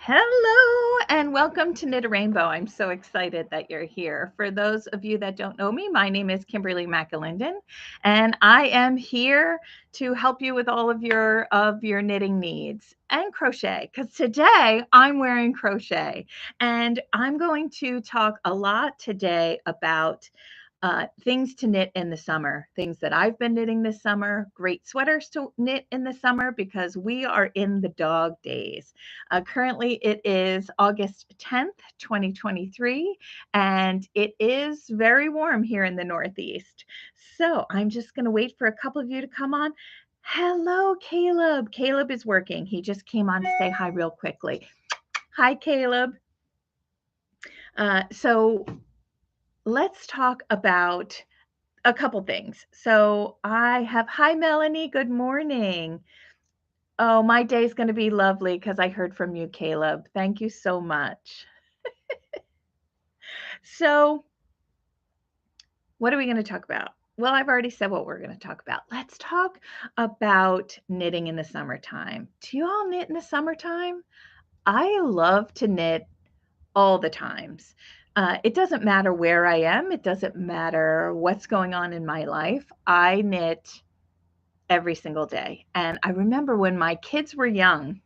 Hello and welcome to Knit a Rainbow. I'm so excited that you're here. For those of you that don't know me, my name is Kimberly McAlinden, and I am here to help you with all of your knitting needs and crochet. Because today I'm wearing crochet, and I'm going to talk a lot today about things to knit in the summer, things that I've been knitting this summer, great sweaters to knit in the summer because we are in the dog days. Currently, it is August 10th, 2023, and it is very warm here in the Northeast. So I'm just going to wait for a couple of you to come on. Hello, Caleb. Caleb is working. He just came on to say hi real quickly. Hi, Caleb. So let's talk about a couple things. So hi, Melanie. Good morning. Oh, my day's going to be lovely because I heard from you, Caleb. Thank you so much. So, what are we going to talk about? Well, I've already said what we're going to talk about. Let's talk about knitting in the summertime. Do you all knit in the summertime? I love to knit all the times. It doesn't matter where I am, it doesn't matter what's going on in my life. I knit every single day. And I remember when my kids were young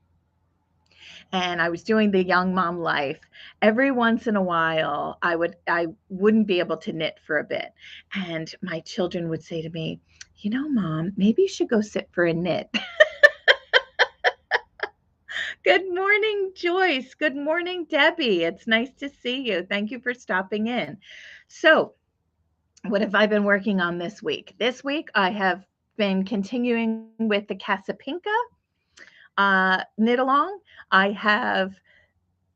and I was doing the young mom life, every once in a while I wouldn't be able to knit for a bit. And my children would say to me, "You know, mom, maybe you should go sit for a knit." Good morning, Joyce. Good morning, Debbie. It's nice to see you. Thank you for stopping in. So, what have I been working on this week? This week I have been continuing with the Casapinka knit along. I have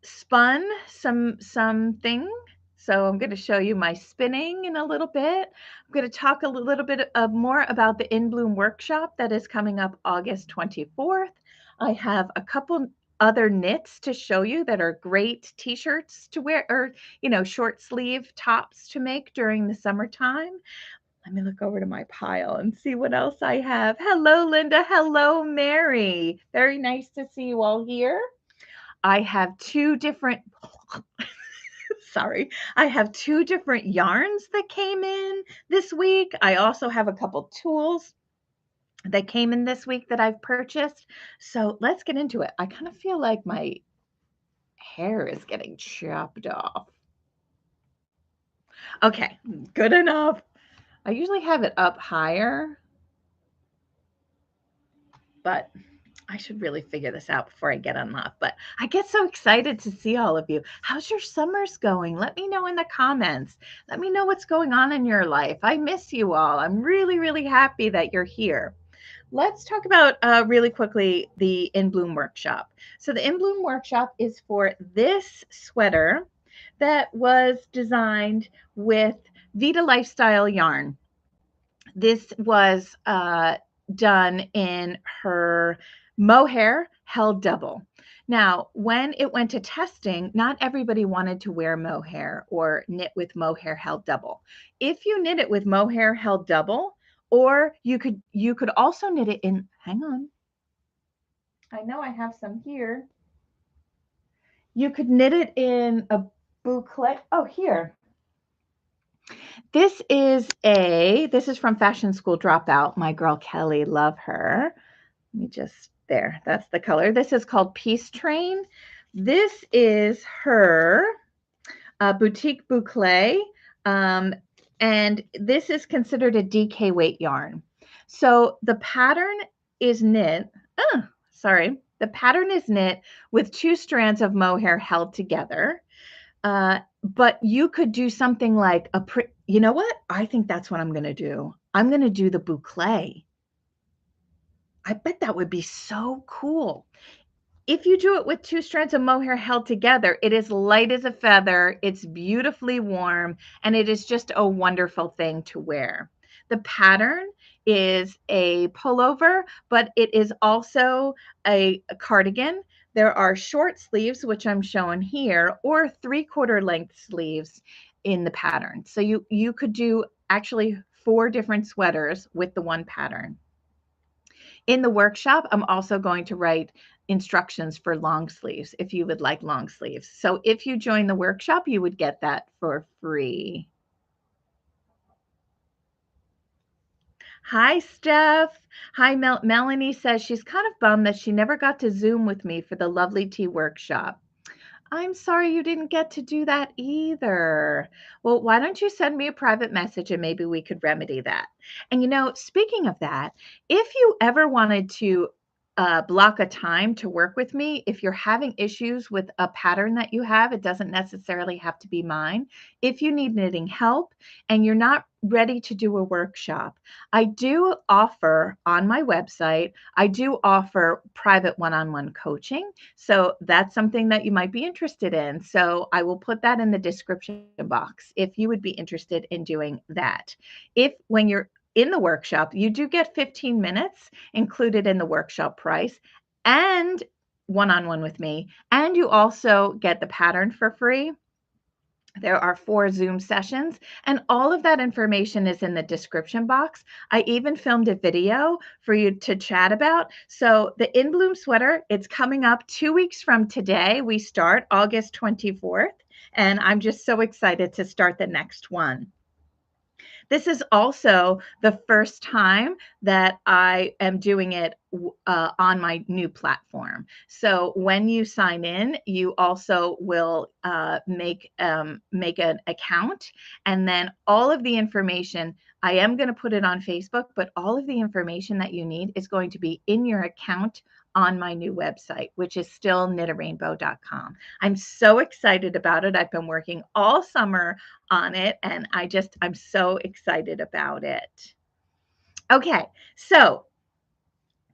spun something. So I'm going to show you my spinning in a little bit. I'm going to talk a little bit more about the In Bloom workshop that is coming up August 24th. I have a couple other knits to show you that are great t-shirts to wear, or short sleeve tops to make during the summertime. Let me look over to my pile and see what else I have. Hello, Linda. Hello, Mary. Very nice to see you all here. I have two different sorry. I have two different yarns that came in this week. I also have a couple tools that came in this week that I've purchased. So let's get into it. I kind of feel like my hair is getting chopped off. Okay, good enough. I usually have it up higher, but I should really figure this out before I get unlocked. But I get so excited to see all of you. How's your summers going? Let me know in the comments. Let me know what's going on in your life. I miss you all. I'm really, really happy that you're here. Let's talk about really quickly the In Bloom workshop. So the In Bloom workshop is for this sweater that was designed with Vita Lifestyle yarn. This was done in her mohair held double. Now, when it went to testing, not everybody wanted to wear mohair or knit with mohair held double. If you knit it with mohair held double, or you could also knit it in, hang on. I know I have some here. You could knit it in a boucle. Oh, here. This is from Fashion School Dropout. My girl Kelly, love her. Let me just, there, that's the color. This is called Peace Train. This is her boutique boucle, and this is considered a DK weight yarn. So the pattern is knit, the pattern is knit with two strands of mohair held together. But you could do something like you know what? I think that's what I'm going to do. I'm going to do the boucle. I bet that would be so cool. If you do it with two strands of mohair held together, it is light as a feather, it's beautifully warm, and it is just a wonderful thing to wear. The pattern is a pullover, but it is also a cardigan. There are short sleeves, which I'm showing here, or 3/4 length sleeves in the pattern. So you could do actually 4 different sweaters with the one pattern. In the workshop, I'm also going to write instructions for long sleeves if you would like long sleeves. So if you join the workshop, you would get that for free. Hi, Steph. Hi, Melanie says she's kind of bummed that she never got to Zoom with me for the Lovely Tea workshop. I'm sorry you didn't get to do that either. Well, why don't you send me a private message and maybe we could remedy that? And speaking of that, if you ever wanted to block a time to work with me, if you're having issues with a pattern that you have, it doesn't necessarily have to be mine. If you need knitting help and you're not ready to do a workshop, I do offer on my website, I do offer private one-on-one coaching. So that's something that you might be interested in. So I will put that in the description box if you would be interested in doing that. If when you're in the workshop, you do get 15 minutes included in the workshop price and one-on-one with me, and you also get the pattern for free. There are 4 Zoom sessions, and all of that information is in the description box. I even filmed a video for you to chat about. So the In Bloom sweater, it's coming up 2 weeks from today. We start August 24th, and I'm just so excited to start the next one. This is also the first time that I am doing it on my new platform. So when you sign in, you also will make an account, and then all of the information. I am going to put it on Facebook, but all of the information that you need is going to be in your account on my new website, which is still knitarainbow.com. I'm so excited about it. I've been working all summer on it, and I'm so excited about it. Okay, so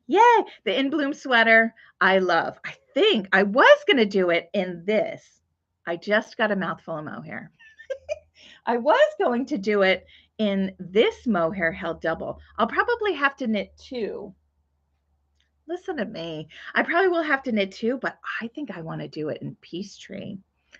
yay, the In Bloom sweater I love. I think I was going to do it in this. I just got a mouthful of mohair. I was going to do it in this mohair held double. I'll probably have to knit 2. Listen to me. I probably will have to knit 2, but I think I want to do it in Peachtree.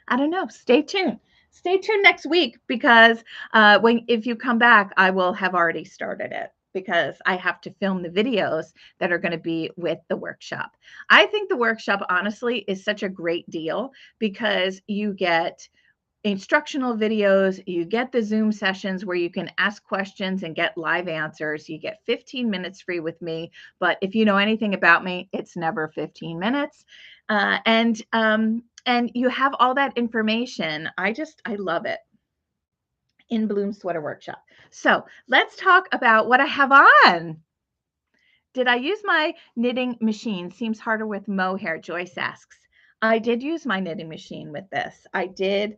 I don't know. Stay tuned. Stay tuned next week because if you come back, I will have already started it because I have to film the videos that are going to be with the workshop. I think the workshop, honestly, is such a great deal because you get instructional videos, you get the Zoom sessions where you can ask questions and get live answers. You get 15 minutes free with me, but if you know anything about me, it's never 15 minutes. And you have all that information. I love it. In Bloom Sweater Workshop. So let's talk about what I have on. Did I use my knitting machine? Seems harder with mohair, Joyce asks. I did use my knitting machine with this. I did.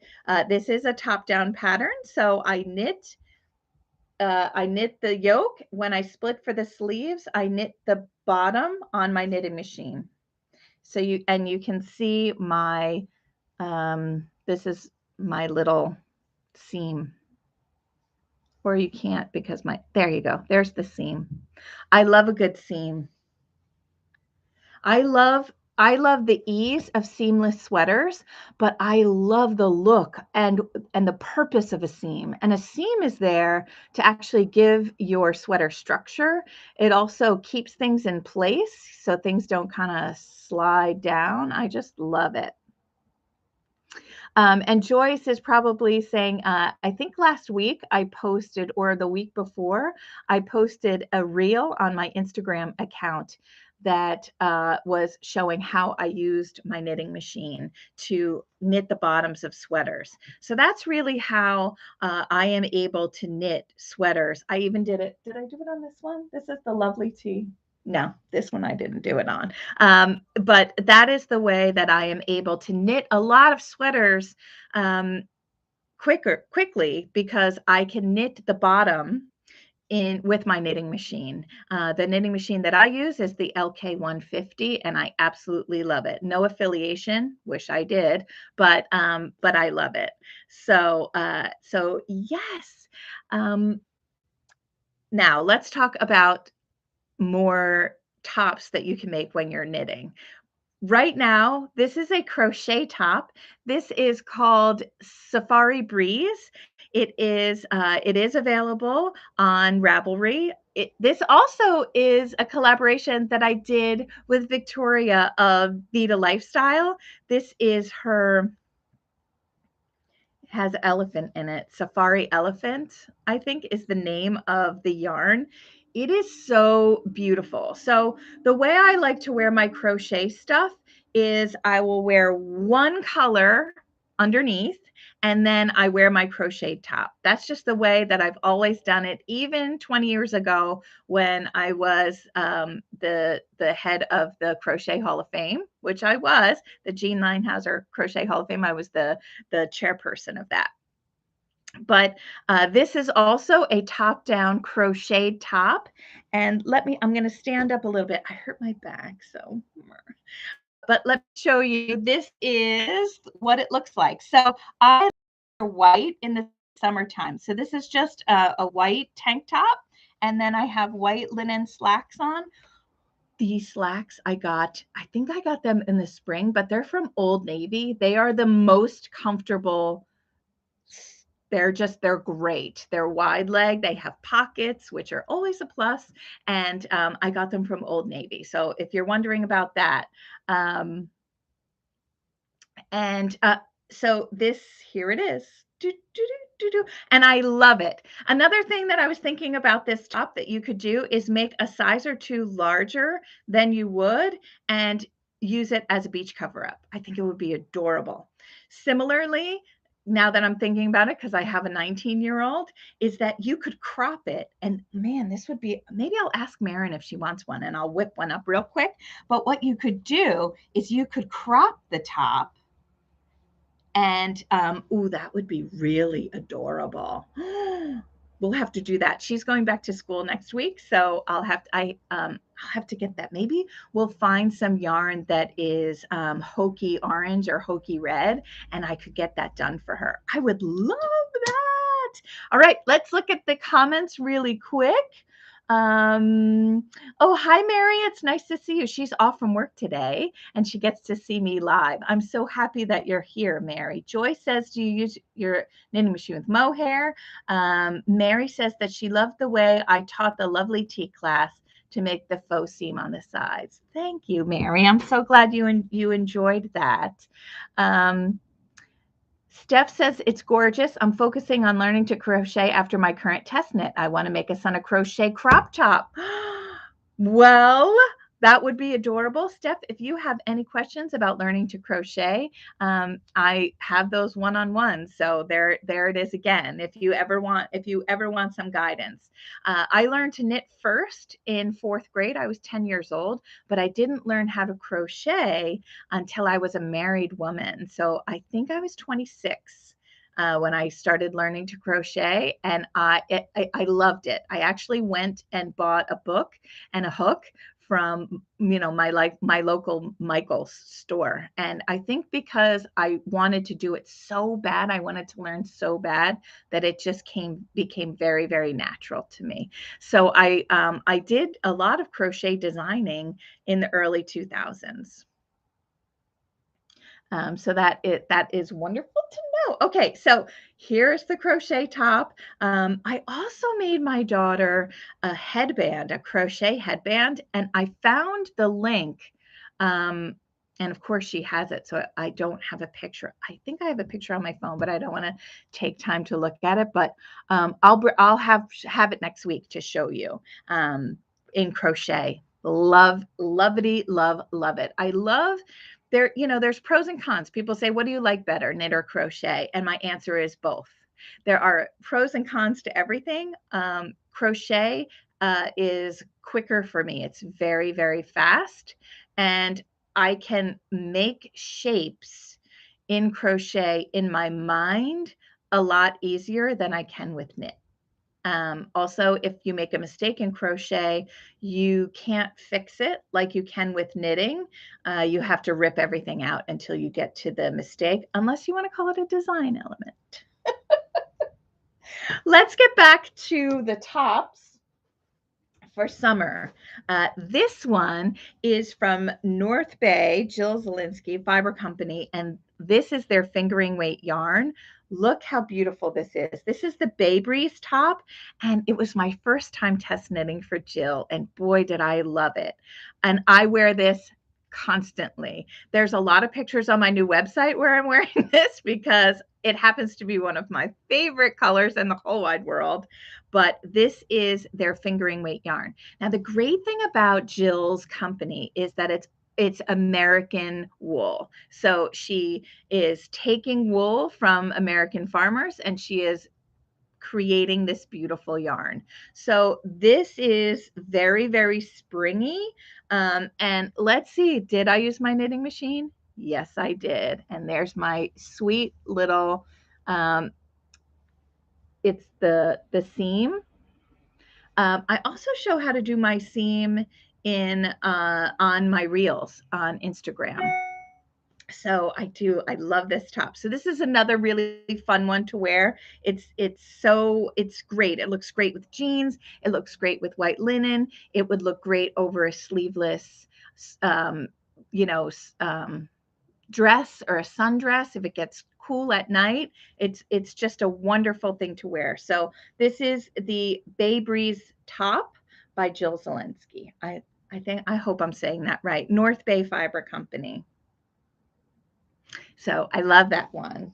This is a top-down pattern, so I knit the yoke. When I split for the sleeves, I knit the bottom on my knitting machine. So you can see my this is my little seam. Or you can't because there you go. There's the seam. I love a good seam. I love the ease of seamless sweaters, but I love the look and the purpose of a seam. And a seam is there to actually give your sweater structure. It also keeps things in place so things don't kind of slide down. I just love it. And Joyce is probably saying, I think last week I posted, or the week before, I posted a reel on my Instagram account that was showing how I used my knitting machine to knit the bottoms of sweaters. So that's really how I am able to knit sweaters. I even did it. Did I do it on this one? This is the Lovely Tea. No, this one I didn't do it on. But that is the way that I am able to knit a lot of sweaters quickly because I can knit the bottom with my knitting machine. The knitting machine that I use is the LK150, and I absolutely love it. No affiliation, wish I did, but I love it. So yes. Now let's talk about more tops that you can make when you're knitting. Right now, this is a crochet top. This is called Safari Breeze. It is available on Ravelry. This also is a collaboration that I did with Victoria of Vita Lifestyle. This is her, has elephant in it. Safari Elephant, I think, is the name of the yarn. It is so beautiful. So the way I like to wear my crochet stuff is I will wear one color underneath, and then I wear my crochet top. That's just the way that I've always done it. Even 20 years ago, when I was the head of the Crochet Hall of Fame, which I was, the Jean Linehaus Crochet Hall of Fame, I was the chairperson of that. But this is also a top-down crocheted top. And I'm going to stand up a little bit. I hurt my back, so. But let me show you. This is what it looks like. So I wear white in the summertime. So this is just a white tank top. And then I have white linen slacks on. These slacks I think I got them in the spring, but they're from Old Navy. They are the most comfortable. They're great. They're wide leg. They have pockets, which are always a plus. And I got them from Old Navy. So if you're wondering about that, so this, here it is. And I love it. Another thing that I was thinking about this top that you could do is make a size or two larger than you would and use it as a beach cover up. I think it would be adorable. Similarly, now that I'm thinking about it, because I have a 19-year-old, is that you could crop it. And man, this would be, maybe I'll ask Marin if she wants one and I'll whip one up real quick. But what you could do is you could crop the top. And that would be really adorable. We'll have to do that. She's going back to school next week, so I'll have to get that. Maybe we'll find some yarn that is Hokie orange or Hokie red, and I could get that done for her. I would love that. All right, let's look at the comments really quick. Oh, hi, Mary. It's nice to see you. She's off from work today and she gets to see me live. I'm so happy that you're here, Mary. Joy says, do you use your knitting machine with mohair? Mary says that she loved the way I taught the lovely tea class to make the faux seam on the sides. Thank you, Mary. I'm so glad you enjoyed that. Steph says, it's gorgeous. I'm focusing on learning to crochet after my current test knit. I want to make a Son of Crochet crop top. Well, that would be adorable. Steph, if you have any questions about learning to crochet, I have those one-on-ones. So there it is again. If you ever want some guidance. I learned to knit first in 4th grade. I was 10 years old, but I didn't learn how to crochet until I was a married woman. So I think I was 26 when I started learning to crochet, and I loved it. I actually went and bought a book and a hook from my local Michael's store. And I think because I wanted to do it so bad, I wanted to learn so bad, that it just became very, very natural to me. So I did a lot of crochet designing in the early 2000s. So that is wonderful to know. Okay, so here's the crochet top. I also made my daughter a headband, a crochet headband, and I found the link. And of course she has it, so I don't have a picture. I think I have a picture on my phone, but I don't want to take time to look at it. But I'll have it next week to show you in crochet. Love it. I love there's pros and cons. People say, what do you like better, knit or crochet? And my answer is both. There are pros and cons to everything. Crochet is quicker for me. It's very, very fast. And I can make shapes in crochet in my mind a lot easier than I can with knit. Also, if you make a mistake in crochet, you can't fix it like you can with knitting. You have to rip everything out until you get to the mistake, unless you want to call it a design element. Let's get back to the tops for summer. This one is from North Bay, Jill Zielinski Fiber Company, and this is their fingering weight yarn. Look how beautiful this is. This is the Bay Breeze top, and it was my first time test knitting for Jill, and boy, did I love it. And I wear this constantly. There's a lot of pictures on my new website where I'm wearing this because it happens to be one of my favorite colors in the whole wide world. But this is their fingering weight yarn. Now, the great thing about Jill's company is that it's American wool. So she is taking wool from American farmers and she is creating this beautiful yarn. So this is very, very springy. And let's see, did I use my knitting machine? Yes, I did. And there's my sweet little, um, it's the seam. I also show how to do my seam in on my reels on Instagram. So I love this top. So this is another really fun one to wear. It's great. It looks great with jeans. It looks great with white linen. It would look great over a sleeveless, um, you know, dress or a sundress if it gets cool at night. It's just a wonderful thing to wear. So this is the Bay Breeze top by Jill Zielinski. I hope I'm saying that right. North Bay Fiber Company. So I love that one.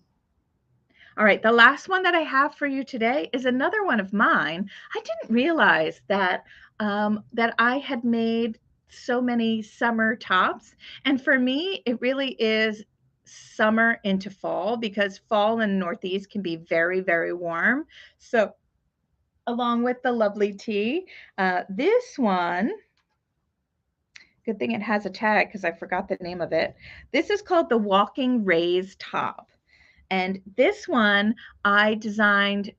All right, the last one that I have for you today is another one of mine. I didn't realize that that I had made so many summer tops, and for me, it really is summer into fall because fall in the Northeast can be very, very warm. So, along with the lovely tea, this one. Good thing it has a tag because I forgot the name of it. This is called the Walking Rays top. And this one I designed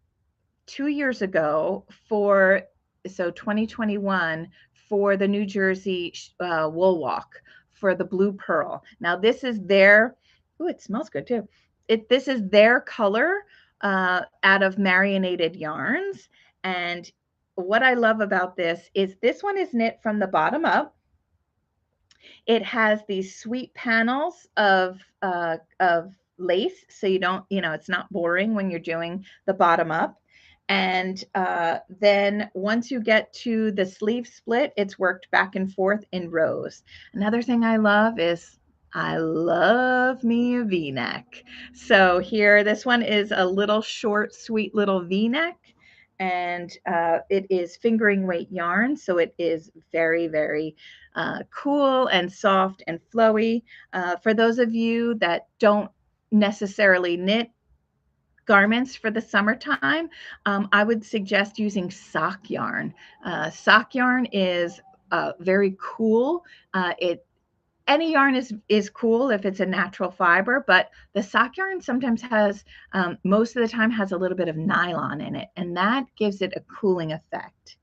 2 years ago for, so 2021, for the New Jersey Wool Walk for the Blue Pearl. Now this is their, oh, it smells good too. This is their color out of marinated yarns. And what I love about this one is knit from the bottom up. It has these sweet panels of lace, so you don't, it's not boring when you're doing the bottom up. And then once you get to the sleeve split, it's worked back and forth in rows. Another thing I love is I love me a V-neck. So here, this one is a little short, sweet little V-neck, and it is fingering weight yarn, so it is very, very cool and soft and flowy. For those of you that don't necessarily knit garments for the summertime, I would suggest using sock yarn. Sock yarn is very cool. Any yarn is cool if it's a natural fiber, but the sock yarn sometimes has, most of the time, has a little bit of nylon in it, and that gives it a cooling effect.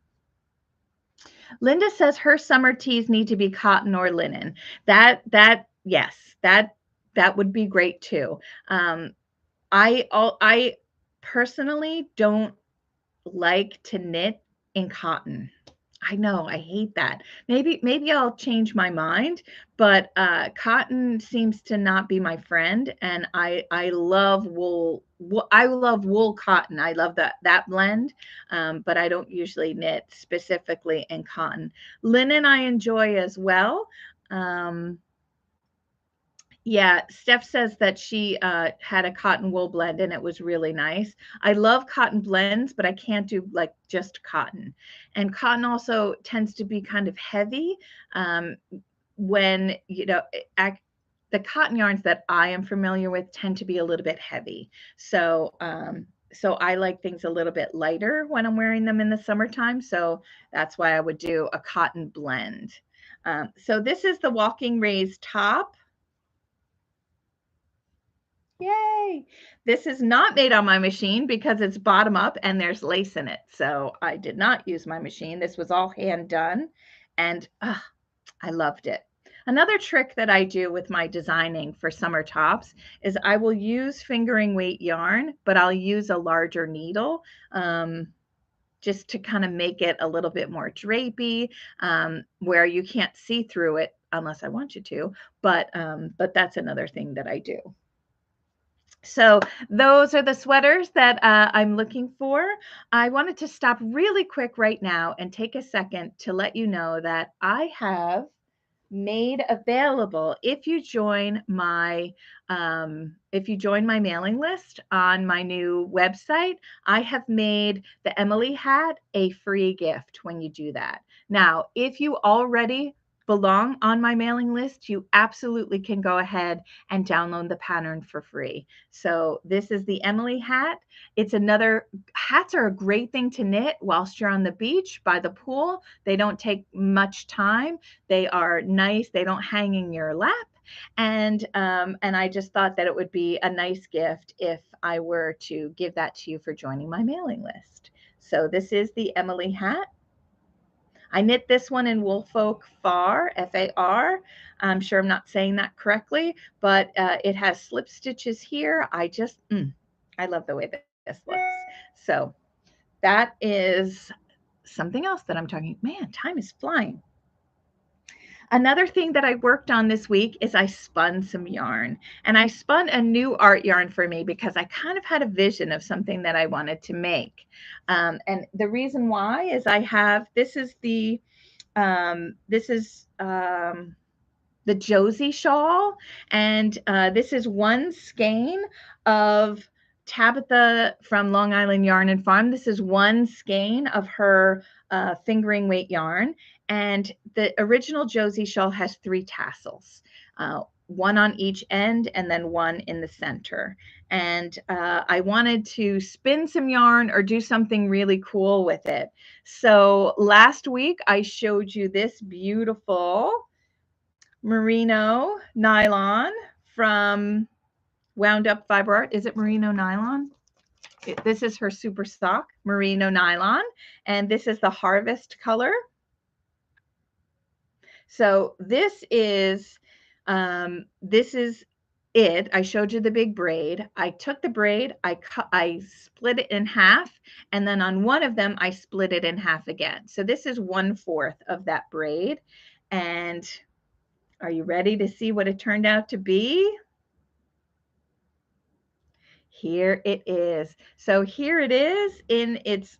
Linda says her summer tees need to be cotton or linen. Yes, that would be great too. I personally don't like to knit in cotton. I know, I hate that. Maybe I'll change my mind, but cotton seems to not be my friend, and I love wool. I love wool cotton. I love that blend, but I don't usually knit specifically in cotton. Linen I enjoy as well. Yeah, Steph says that she had a cotton wool blend and it was really nice. I love cotton blends, but I can't do like just cotton. And cotton also tends to be kind of heavy when, the cotton yarns that I am familiar with tend to be a little bit heavy. So, so I like things a little bit lighter when I'm wearing them in the summertime. So that's why I would do a cotton blend. So this is the Walking Rays top. Yay! This is not made on my machine because it's bottom up and there's lace in it. So I did not use my machine. This was all hand done, and I loved it. Another trick that I do with my designing for summer tops is I will use fingering weight yarn, but I'll use a larger needle, just to kind of make it a little bit more drapey, where you can't see through it unless I want you to. But that's another thing that I do. So those are the sweaters that I'm looking for. I wanted to stop really quick right now and take a second to let you know that I have made available, if you join my mailing list on my new website, I have made the Emily hat a free gift when you do that. Now, if you already belong on my mailing list, you absolutely can go ahead and download the pattern for free. So this is the Emily hat. Hats are a great thing to knit whilst you're on the beach by the pool. They don't take much time. They are nice. They don't hang in your lap. And I just thought that it would be a nice gift if I were to give that to you for joining my mailing list. So this is the Emily hat. I knit this one in Woolfolk Far, F-A-R. I'm sure I'm not saying that correctly, but it has slip stitches here. I love the way this looks. So that is something else that I'm talking. Man, time is flying. Another thing that I worked on this week is I spun some yarn, and I spun a new art yarn for me because I kind of had a vision of something that I wanted to make. And the reason why is this is the Josie shawl, and this is one skein of Tabitha from Long Island Yarn and Farm. This is one skein of her fingering weight yarn, and the original Josie shawl has 3 tassels, one on each end and then one in the center. And I wanted to spin some yarn or do something really cool with it. So last week I showed you this beautiful merino nylon from Wound Up Fiber Art. Is it merino nylon? This is her super sock, merino nylon, and this is the harvest color. So this is it. I showed you the big braid. I took the braid, I split it in half, and then on one of them I split it in half again. So this is 1/4 of that braid. And are you ready to see what it turned out to be? Here it is. So here it is in its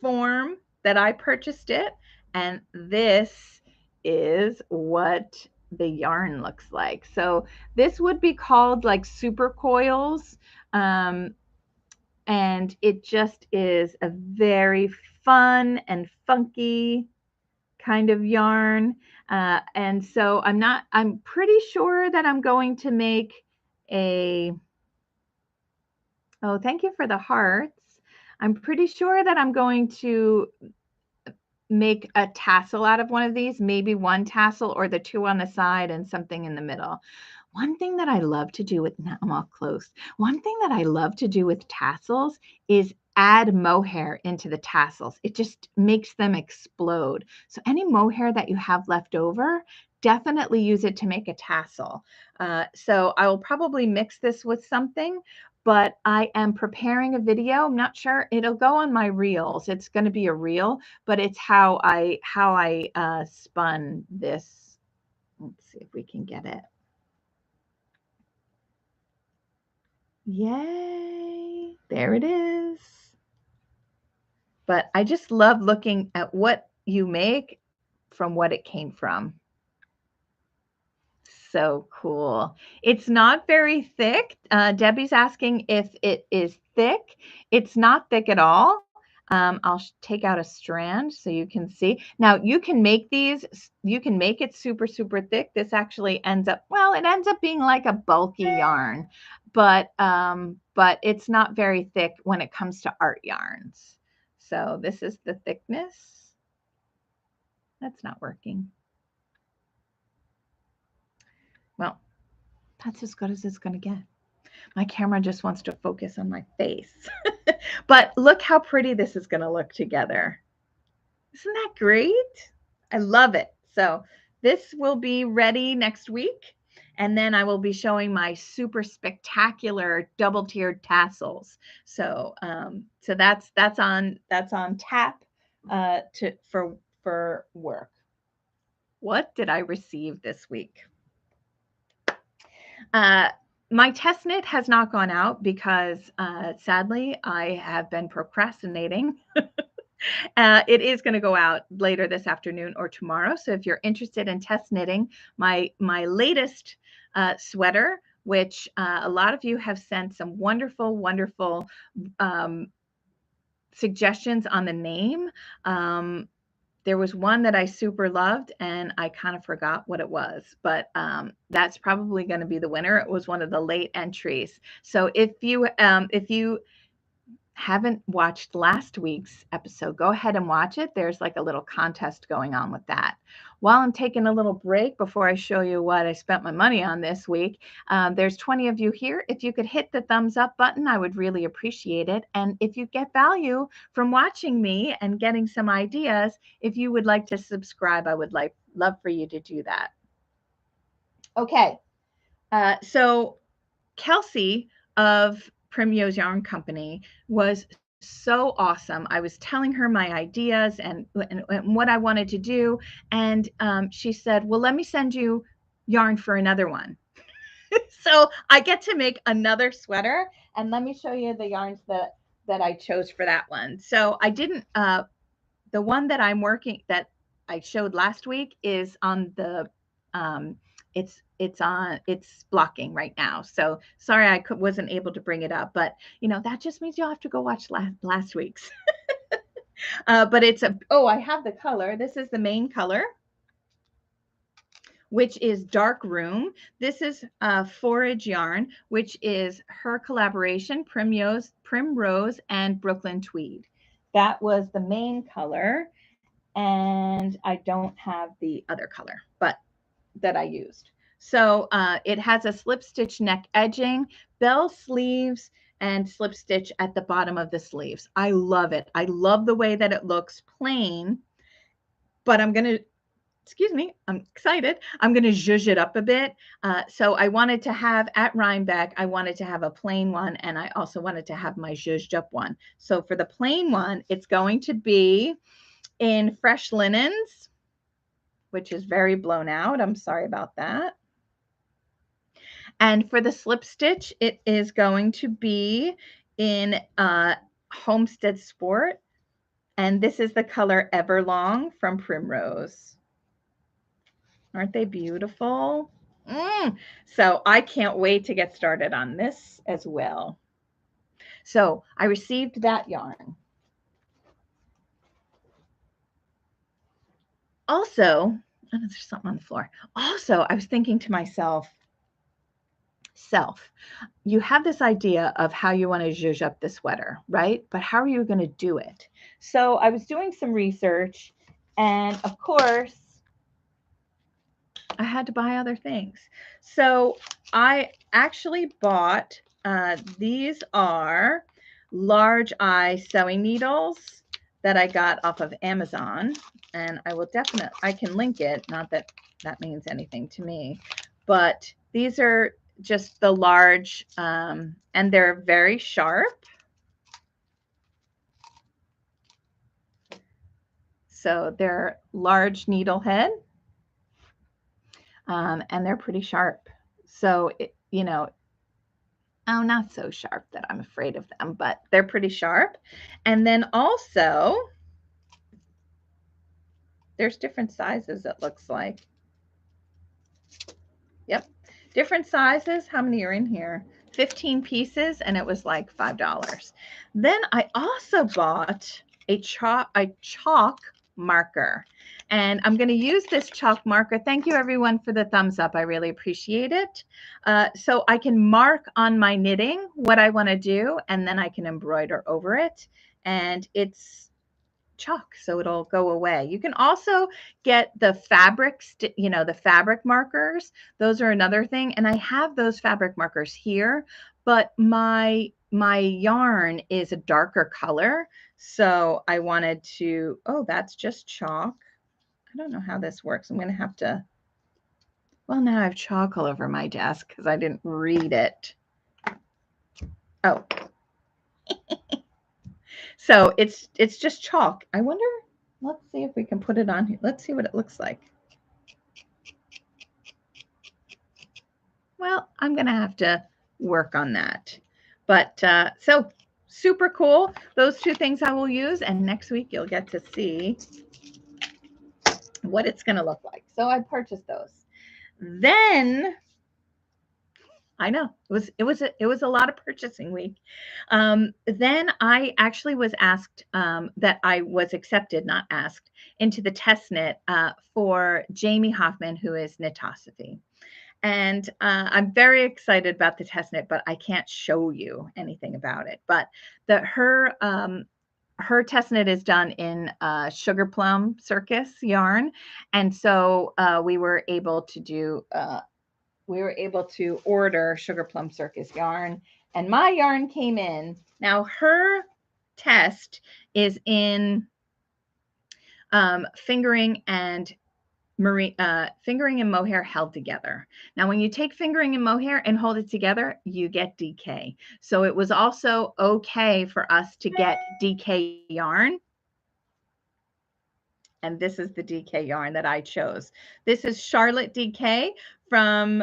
form that I purchased it. And this is what the yarn looks like. So this would be called like super coils. And it just is a very fun and funky kind of yarn. And so I'm pretty sure that I'm going to make oh, thank you for the hearts. I'm pretty sure that I'm going to make a tassel out of one of these, maybe one tassel or the 2 on the side and something in the middle. One thing that I love to do with, now I'm all close. One thing that I love to do with tassels is add mohair into the tassels. It just makes them explode. So any mohair that you have left over, definitely use it to make a tassel. So I will probably mix this with something, but I am preparing a video. I'm not sure it'll go on my reels. It's going to be a reel, but it's how I spun this. Let's see if we can get it. Yay, there it is. But I just love looking at what you make from what it came from. So cool. It's not very thick. Debbie's asking if it is thick. It's not thick at all. I'll take out a strand so you can see. Now you can make these, you can make it super, super thick. This actually ends up, well, it ends up being like a bulky yarn, but it's not very thick when it comes to art yarns. So this is the thickness. That's not working. Well, that's as good as it's going to get. My camera just wants to focus on my face. But look how pretty this is going to look together. Isn't that great? I love it. So this will be ready next week. And then I will be showing my super spectacular double-tiered tassels. So so that's on tap for work. What did I receive this week? my test knit has not gone out because sadly I have been procrastinating. It is going to go out later this afternoon or tomorrow. So if you're interested in test knitting, my latest sweater, which a lot of you have sent some wonderful um, suggestions on the name. There was one that I super loved and I kind of forgot what it was, but that's probably going to be the winner. It was one of the late entries. So if you haven't watched last week's episode, go ahead and watch it. There's like a little contest going on with that. While I'm taking a little break before I show you what I spent my money on this week, there's 20 of you here. If you could hit the thumbs up button, I would really appreciate it. And if you get value from watching me and getting some ideas, if you would like to subscribe, I would love for you to do that. Okay, so Kelsey of Primrose Yarn Company was so awesome. I was telling her my ideas and what I wanted to do. And she said, well, let me send you yarn for another one. So I get to make another sweater. And let me show you the yarns that I chose for that one. So I didn't, the one that I'm working, that I showed last week is on the, it's blocking right now. So sorry I wasn't able to bring it up, but that just means you'll have to go watch last week's. But I have the color. This is the main color, which is Dark Room. This is Forage Yarn, which is her collaboration, Primrose and Brooklyn Tweed. That was the main color. And I don't have the other color, but that I used. So it has a slip stitch neck edging, bell sleeves, and slip stitch at the bottom of the sleeves. I love it. I love the way that it looks plain, but I'm excited. I'm going to zhuzh it up a bit. So I wanted to have at Rhinebeck, I wanted to have a plain one, and I also wanted to have my zhuzhed up one. So for the plain one, it's going to be in Fresh Linens, which is very blown out. I'm sorry about that. And for the slip stitch, it is going to be in Homestead Sport. And this is the color Everlong from Primrose. Aren't they beautiful? So I can't wait to get started on this as well. So I received that yarn. Also, there's something on the floor. Also, I was thinking to myself, you have this idea of how you want to zhuzh up the sweater, right? But how are you going to do it? So I was doing some research, and of course, I had to buy other things. So I actually bought, these are large eye sewing needles that I got off of Amazon. And I can link it. Not that that means anything to me, but these are just the large, and they're very sharp. So they're large needle head, and they're pretty sharp. So, not so sharp that I'm afraid of them, but they're pretty sharp. And then also, there's different sizes, it looks like. Yep, different sizes. How many are in here? 15 pieces, and it was like $5. Then I also bought a chalk marker, and I'm going to use this chalk marker. Thank you everyone for the thumbs up. I really appreciate it. So I can mark on my knitting what I want to do, and then I can embroider over it. And it's chalk, so it'll go away. You can also get the fabric, the fabric markers. Those are another thing. And I have those fabric markers here, but my yarn is a darker color. So I wanted to, that's just chalk. I don't know how this works. I'm going to have to, well, now I have chalk all over my desk because I didn't read it. Oh. So it's just chalk. I wonder, let's see if we can put it on here. Let's see what it looks like. Well, I'm going to have to work on that. But so super cool. Those two things I will use. And next week you'll get to see what it's going to look like. So I purchased those. Then I know it was a lot of purchasing week. Then I actually was asked that I was accepted, not asked, into the test knit for Jamie Hoffman, who is Knitosophy. And I'm very excited about the test knit, but I can't show you anything about it. But her test knit is done in Sugar Plum Circus yarn, and so we were able to order Sugar Plum Circus yarn, and my yarn came in. Now her test is in fingering and fingering and mohair held together. Now, when you take fingering and mohair and hold it together, you get DK. So it was also okay for us to get DK yarn. And this is the DK yarn that I chose. This is Charlotte DK from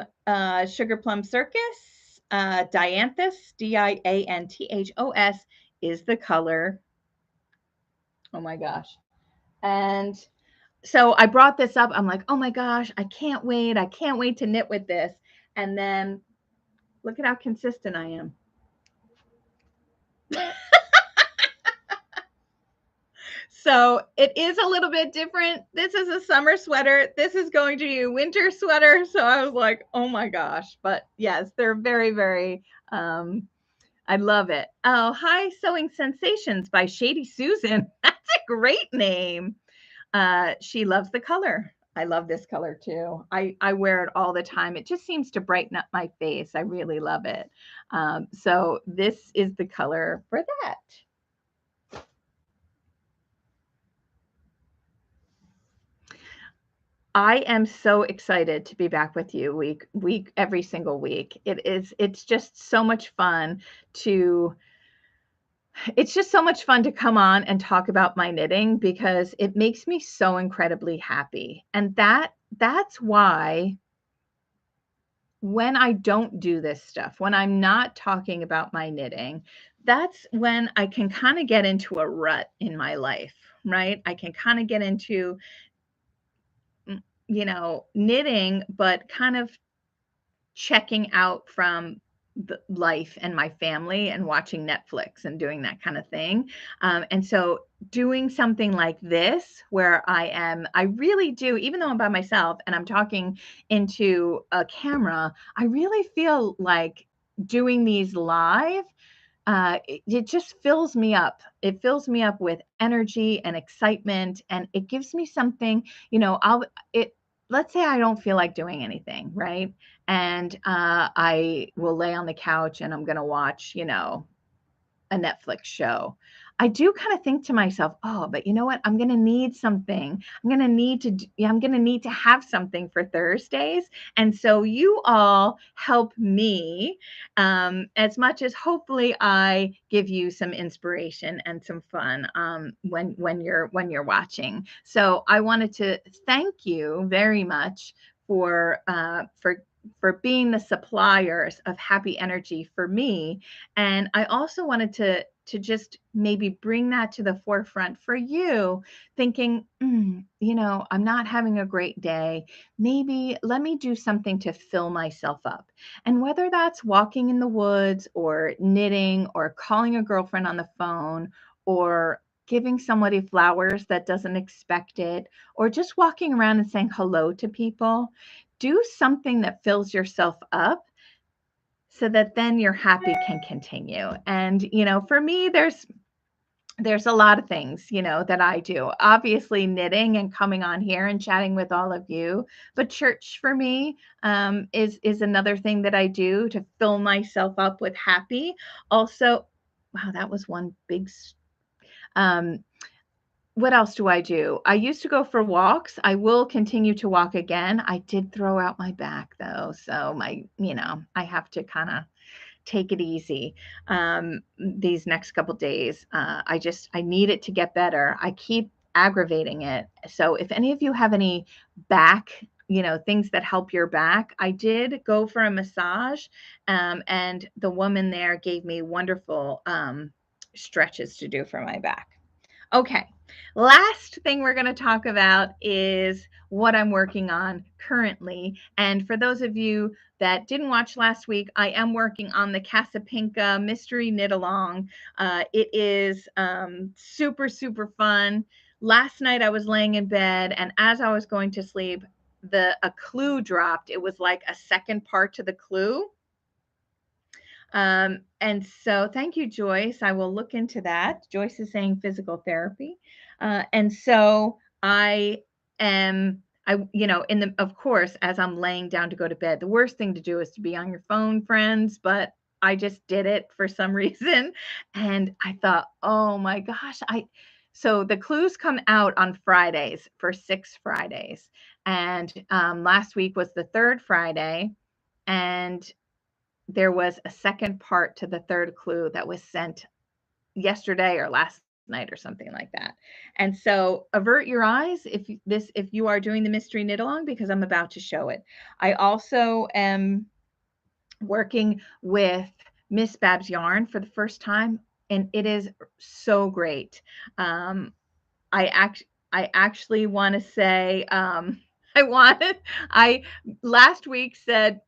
Sugar Plum Circus. Dianthus, Dianthos is the color. Oh my gosh. And so I brought this up. I'm like, oh my gosh, I can't wait. I can't wait to knit with this. And then look at how consistent I am. So it is a little bit different. This is a summer sweater. This is going to be a winter sweater. So I was like, oh my gosh. But yes, they're very, very, I love it. Oh, hi, Sewing Sensations by Shady Susan. That's a great name. She loves the color. I love this color too. I wear it all the time. It just seems to brighten up my face. I really love it. So this is the color for that. I am so excited to be back with you week every single week. It's just so much fun to come on and talk about my knitting because it makes me so incredibly happy. And that's why when I don't do this stuff, when I'm not talking about my knitting, that's when I can kind of get into a rut in my life, right? I can kind of get into knitting, but kind of checking out from the life and my family and watching Netflix and doing that kind of thing. And so doing something like this, where I really do, even though I'm by myself and I'm talking into a camera, I really feel like doing these live. It just fills me up. It fills me up with energy and excitement, and it gives me something, let's say I don't feel like doing anything, right? And I will lay on the couch and I'm going to watch, a Netflix show. I do kind of think to myself, oh, but you know what? I'm going to need something. I'm going to need to have something for Thursdays. And so you all help me as much as hopefully I give you some inspiration and some fun when you're watching. So I wanted to thank you very much for being the suppliers of happy energy for me. And I also wanted to just maybe bring that to the forefront for you, thinking, I'm not having a great day. Maybe let me do something to fill myself up. And whether that's walking in the woods or knitting or calling a girlfriend on the phone or giving somebody flowers that doesn't expect it, or just walking around and saying hello to people, do something that fills yourself up so that then your happy can continue. And, for me, there's a lot of things, that I do. Obviously, knitting and coming on here and chatting with all of you. But church for me is another thing that I do to fill myself up with happy. Also, wow, that was one big. What else do I do? I used to go for walks. I will continue to walk again. I did throw out my back though, so I have to kind of take it easy these next couple days. I need it to get better. I keep aggravating it. So if any of you have any back things that help your back. I did go for a massage, and the woman there gave me wonderful stretches to do for my back. Okay, last thing we're going to talk about is what I'm working on currently. And for those of you that didn't watch last week, I am working on the Casapinka Mystery Knit Along. It is super, super fun. Last night I was laying in bed, and as I was going to sleep, a clue dropped. It was like a second part to the clue. And so thank you, Joyce. I will look into that. Joyce is saying physical therapy. And so I am, of course, as I'm laying down to go to bed, the worst thing to do is to be on your phone, friends, but I just did it for some reason. And I thought, oh my gosh, so the clues come out on Fridays for 6 Fridays. And last week was the third Friday. And there was a second part to the third clue that was sent yesterday or last night or something like that. And so avert your eyes if you are doing the mystery knit along, because I'm about to show it. I also am working with Miss Babs Yarn for the first time, and it is so great. I actually want to say I last week said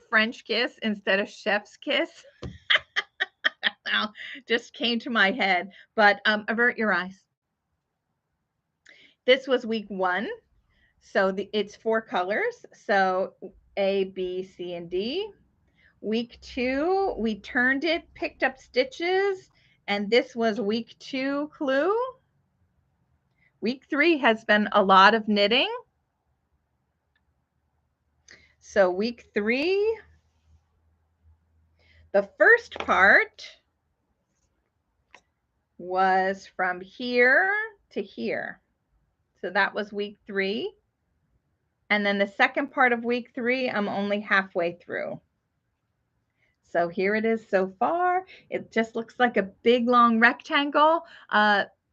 French kiss instead of chef's kiss. Now, just came to my head, but avert your eyes. This was week 1. So it's 4 colors. So A, B, C, and D. Week 2, we turned it, picked up stitches, and this was week 2 clue. Week 3 has been a lot of knitting. So week 3, the first part was from here to here. So that was week 3. And then the second part of week 3, I'm only halfway through. So here it is so far. It just looks like a big long rectangle.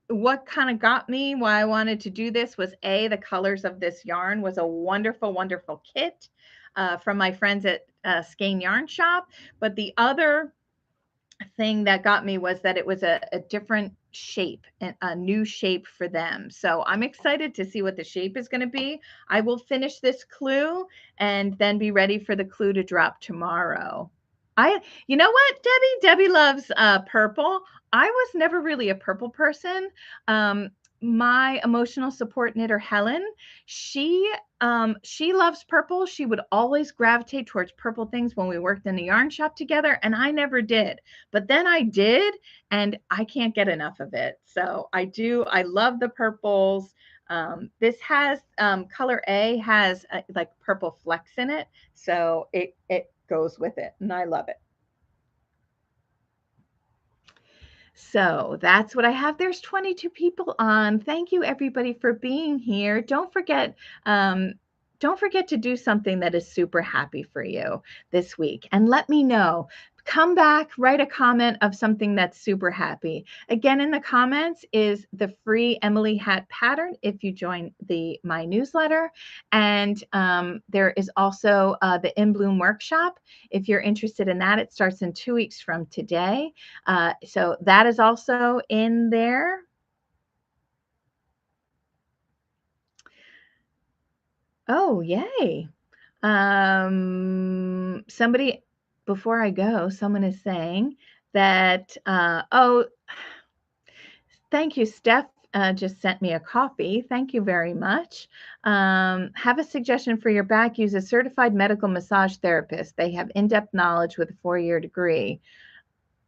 What kind of got me why I wanted to do this was the colors of this yarn was a wonderful, wonderful kit from my friends at Skein Yarn Shop. But the other thing that got me was that it was a different shape, a new shape for them. So I'm excited to see what the shape is going to be. I will finish this clue and then be ready for the clue to drop tomorrow. You know what, Debbie loves purple. I was never really a purple person. My emotional support knitter, Helen, she loves purple. She would always gravitate towards purple things when we worked in the yarn shop together, and I never did. But then I did, and I can't get enough of it. So I do. I love the purples. This has color A has like purple flecks in it, so it goes with it, and I love it. So that's what I have. There's 22 people on. Thank you, everybody, for being here. Don't forget to do something that is super happy for you this week, and let me know. Come back, write a comment of something that's super happy. Again, in the comments is the free Emily hat pattern if you join my newsletter. And there is also the In Bloom workshop. If you're interested in that, it starts in 2 weeks from today. So that is also in there. Oh, yay. Somebody, before I go, someone is saying that, thank you, Steph. Just sent me a coffee. Thank you very much. Have a suggestion for your back. Use a certified medical massage therapist. They have in-depth knowledge with a 4-year degree.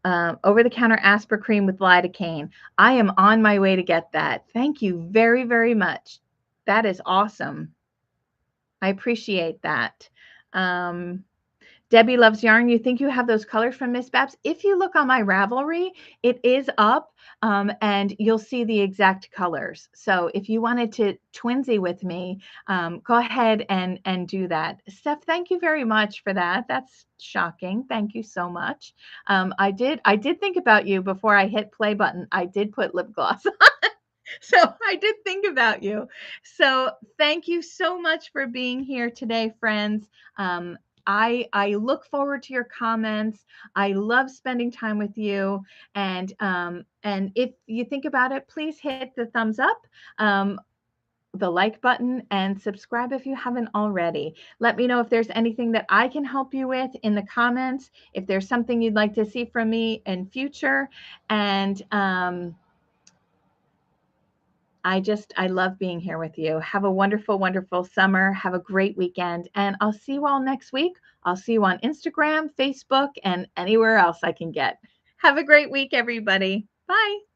Over-the-counter Aspercreme with lidocaine. I am on my way to get that. Thank you very, very much. That is awesome. I appreciate that. Debbie loves yarn. You think you have those colors from Miss Babs? If you look on my Ravelry, it is up, and you'll see the exact colors. So if you wanted to twinsy with me, go ahead and do that. Steph, thank you very much for that. That's shocking. Thank you so much. I did think about you before I hit play button. I did put lip gloss on. So I did think about you. So thank you so much for being here today, friends. Um, I look forward to your comments. I love spending time with you. And if you think about it, please hit the thumbs up. The like button and subscribe if you haven't already. Let me know if there's anything that I can help you with in the comments, if there's something you'd like to see from me in future. And I love being here with you. Have a wonderful, wonderful summer. Have a great weekend. And I'll see you all next week. I'll see you on Instagram, Facebook, and anywhere else I can get. Have a great week, everybody. Bye.